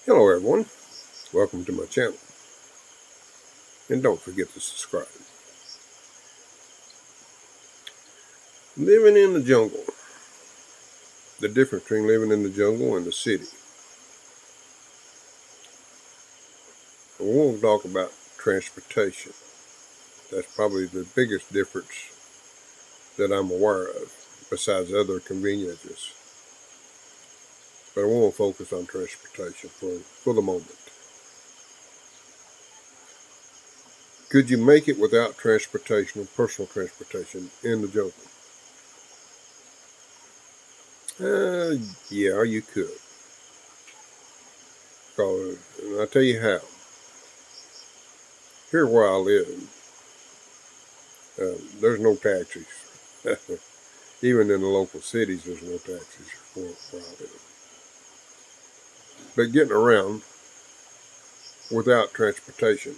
Hello everyone, welcome to my channel, and don't forget to subscribe. Living in the jungle, the difference between living in the jungle and the city. I want to talk about transportation. That's probably the biggest difference that I'm aware of, besides other conveniences. But I want to focus on transportation for the moment. Could you make it without transportation or personal transportation in the jungle? Yeah, you could. And I'll tell you how. Here where I live, there's no taxis. Even in the local cities, there's no taxis where I live. But getting around without transportation,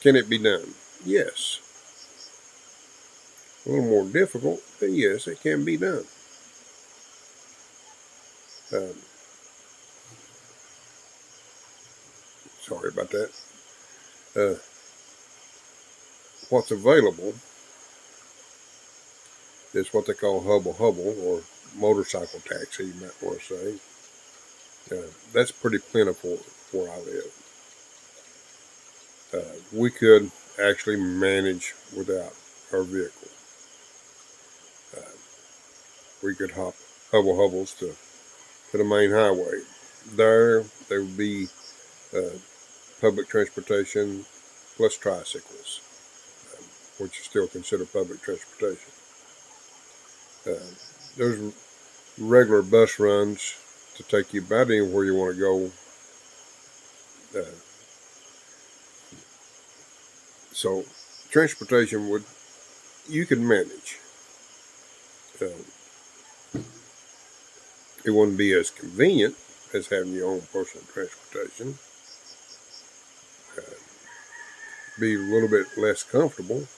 can it be done? Yes. A little more difficult, but yes, it can be done. Um, Sorry about that. Uh, what's available is what they call hubble hubble, or motorcycle taxi, you might want to say. That's pretty plentiful where I live. We could actually manage without our vehicle. Uh, we could hop hubble hubbles to the main highway. There would be uh, public transportation plus tricycles, um, which is still considered public transportation. Uh, there's regular bus runs to take you about anywhere you want to go. Uh, so transportation you could manage. Uh, it wouldn't be as convenient as having your own personal transportation. Uh, be a little bit less comfortable.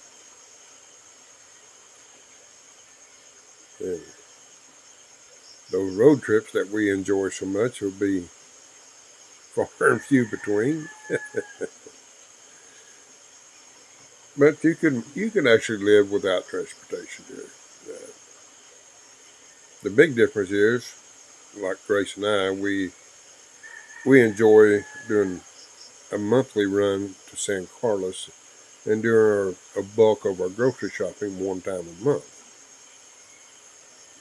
And those road trips that we enjoy so much will be far and few between. But you can actually live without transportation here. Uh, the big difference is, like Grace and I, we enjoy doing a monthly run to San Carlos and doing a bulk of our grocery shopping one time a month.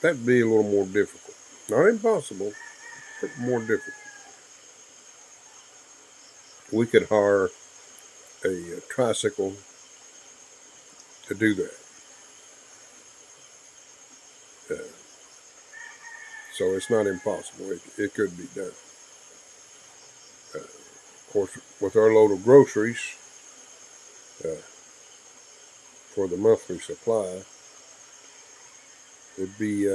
That'd be a little more difficult. Not impossible, but more difficult. We could hire a tricycle to do that. Uh, so it's not impossible. It could be done. Of course, with our load of groceries uh, for the monthly supply, it'd be,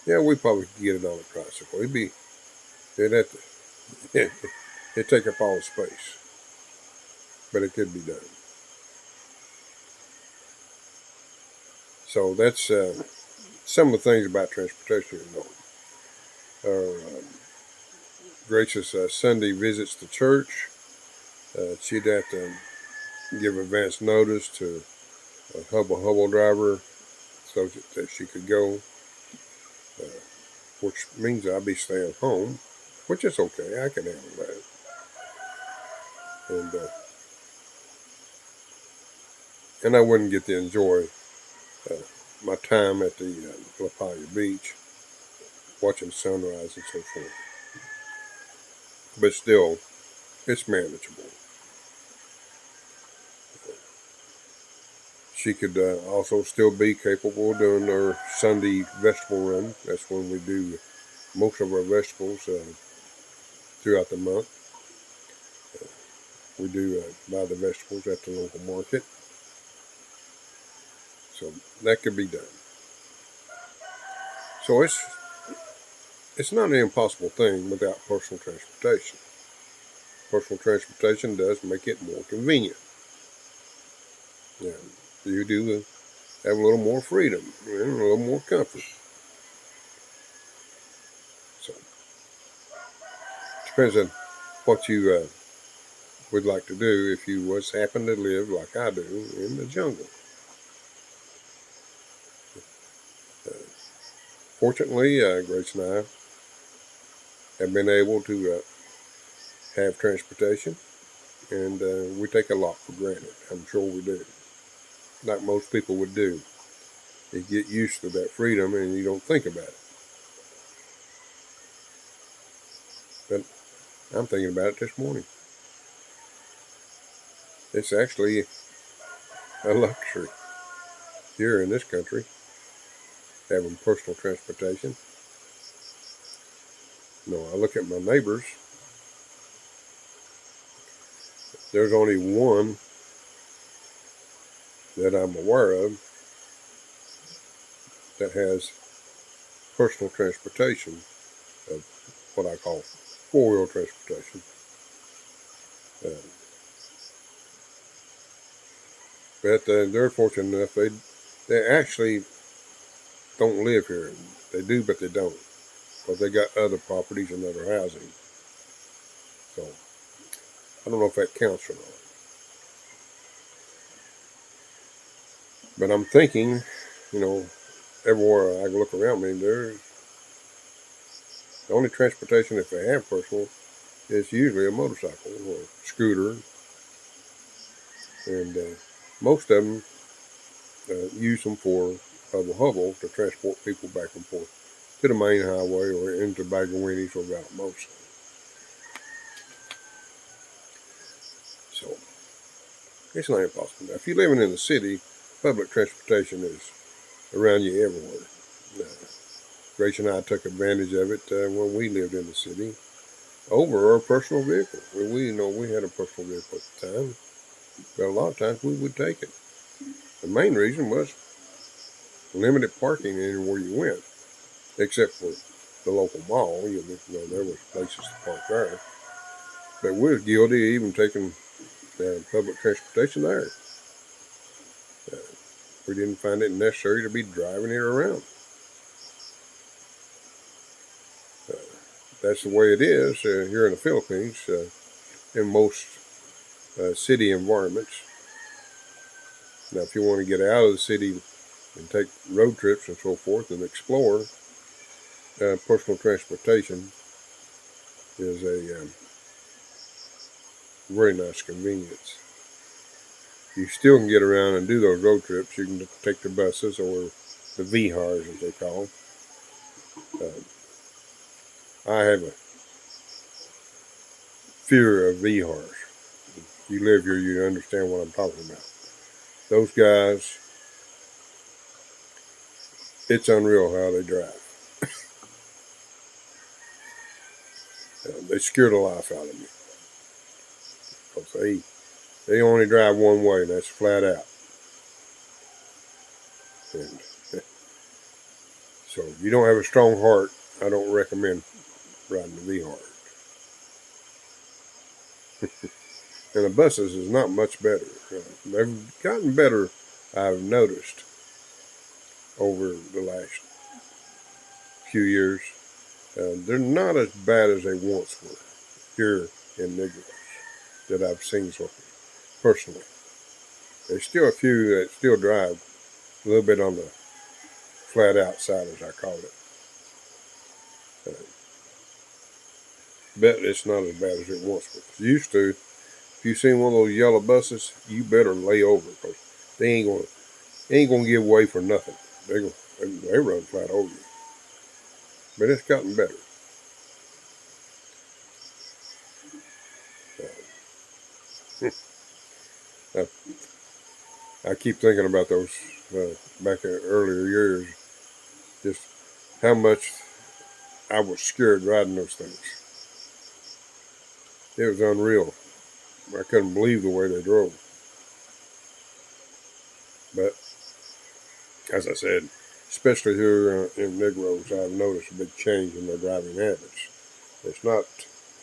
yeah, we probably could get it on a tricycle. It'd have to, it'd take up all the space, but it could be done. So that's some of the things about transportation you know. Our gracious Sunday visits to church, she'd have to give advance notice to a hubble driver so that she could go, uh, which means I'd be staying home, which is okay. I can handle that. And I wouldn't get to enjoy uh, my time at the La Palla Beach, watching sunrise and so forth. But still, it's manageable. She could also still be capable of doing her Sunday vegetable run. That's when we do most of our vegetables throughout the month. We do buy the vegetables at the local market. So that could be done. So it's not an impossible thing without personal transportation. Personal transportation does make it more convenient. And you do have a little more freedom and a little more comfort. So Depends on what you would like to do if you was happen to live like I do in the jungle. Uh, Fortunately, Grace and I have been able to have transportation, and we take a lot for granted. I'm sure we do, like most people would do. You get used to that freedom and you don't think about it. But I'm thinking about it this morning. It's actually a luxury here in this country, having personal transportation. I look at my neighbors. There's only one that I'm aware of that has personal transportation of what I call four-wheel transportation. Uh, but they're fortunate enough they actually don't live here. They do, but they don't, because they got other properties and other housing. So I don't know if that counts or not. But I'm thinking, everywhere I look around me, there's the only transportation, if they have personal, is usually a motorcycle or scooter, and most of them use them for hubble to transport people back and forth to the main highway or into Bagawinnies or Valdosta. So it's not impossible. Now, if you're living in the city, public transportation is around you everywhere. Grace and I took advantage of it when we lived in the city over our personal vehicle. We had a personal vehicle at the time, but a lot of times we would take it. The main reason was limited parking anywhere you went, except for the local mall. There was places to park there. But we was guilty of even taking public transportation there. Uh, we didn't find it necessary to be driving it around. Uh, that's the way it is here in the Philippines, in most city environments. Now, if you want to get out of the city and take road trips and so forth and explore, personal transportation is a very nice convenience. You still can get around and do those road trips. You can take the buses or the VHARs, as they call them. I have a fear of VHARs. If you live here, you understand what I'm talking about. Those guys, it's unreal how they drive. They scare the life out of me. Because they only drive one way, and that's flat out. And so if you don't have a strong heart, I don't recommend riding the VHAR. And the buses is not much better. They've gotten better, I've noticed, over the last few years. They're not as bad as they once were here in Negros that I've seen so personally. There's still a few that still drive a little bit on the flat out side, as I call it. But it's not as bad as it once was. Used to, if you seen one of those yellow buses, you better lay over, because they ain't gonna give way for nothing. They run flat over you. But it's gotten better. I keep thinking about those back in earlier years, just how much I was scared riding those things. It was unreal. I couldn't believe the way they drove. But as I said, especially here in Negros, I've noticed a big change in their driving habits. It's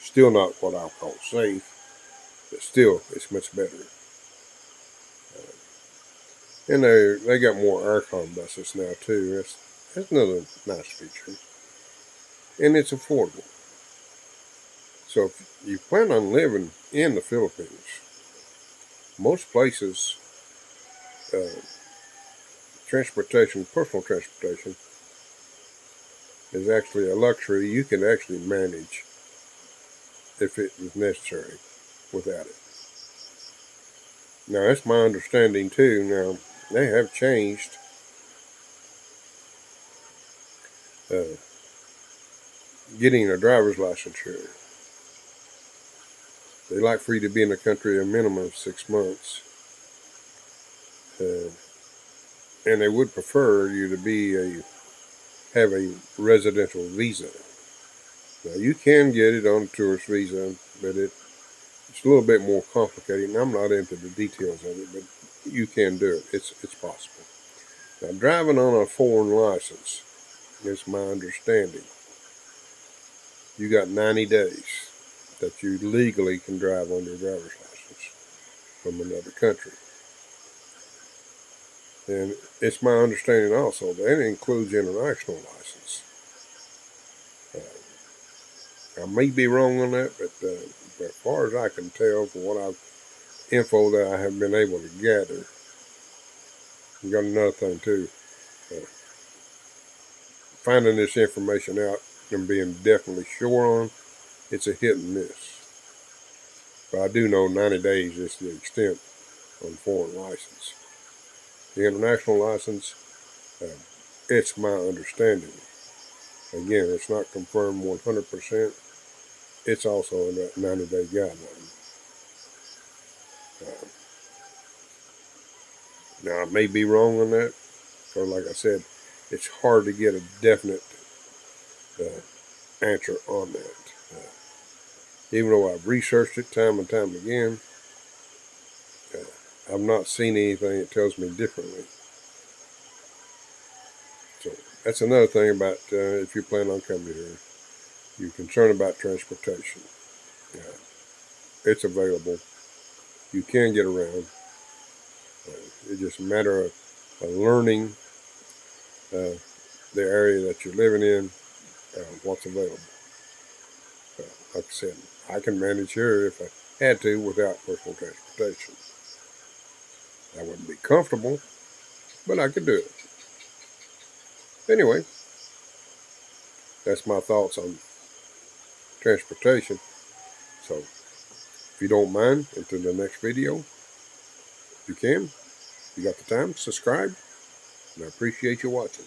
still not what I'll call safe, but still it's much better. And they got more aircon buses now too. That's another nice feature, and it's affordable. So if you plan on living in the Philippines, most places, uh, transportation, personal transportation, is actually a luxury you can actually manage if it was necessary without it. Now, that's my understanding too. Now, they have changed uh, getting a driver's license here. They like for you to be in the country a minimum of 6 months. Uh, and they would prefer you to have a residential visa. Now, you can get it on a tourist visa, but it's a little bit more complicated. And I'm not into the details of it, but you can do it. It's possible. Now, driving on a foreign license, it's my understanding, you got 90 days that you legally can drive on your driver's license from another country. And it's my understanding also that includes international license. I may be wrong on that, but as far as I can tell, from info that I have been able to gather, you got another thing too. Uh, Finding this information out and being definitely sure on, it's a hit and miss. But I do know 90 days is the extent on foreign license. The international license, uh, it's my understanding. Again, it's not confirmed 100%. It's also in that 90-day guideline. Uh, Now, I may be wrong on that, because like I said, it's hard to get a definite answer on that. Even though I've researched it time and time again, I've not seen anything that tells me differently. So that's another thing about if you plan on coming here, you're concerned about transportation. It's available. You can get around. It's just a matter of learning uh, the area that you're living in, what's available. Like I said, I can manage here if I had to without personal transportation. I wouldn't be comfortable, but I could do it. Anyway, that's my thoughts on transportation. So, if you don't mind, until the next video, if you can, you got the time, subscribe, and I appreciate you watching.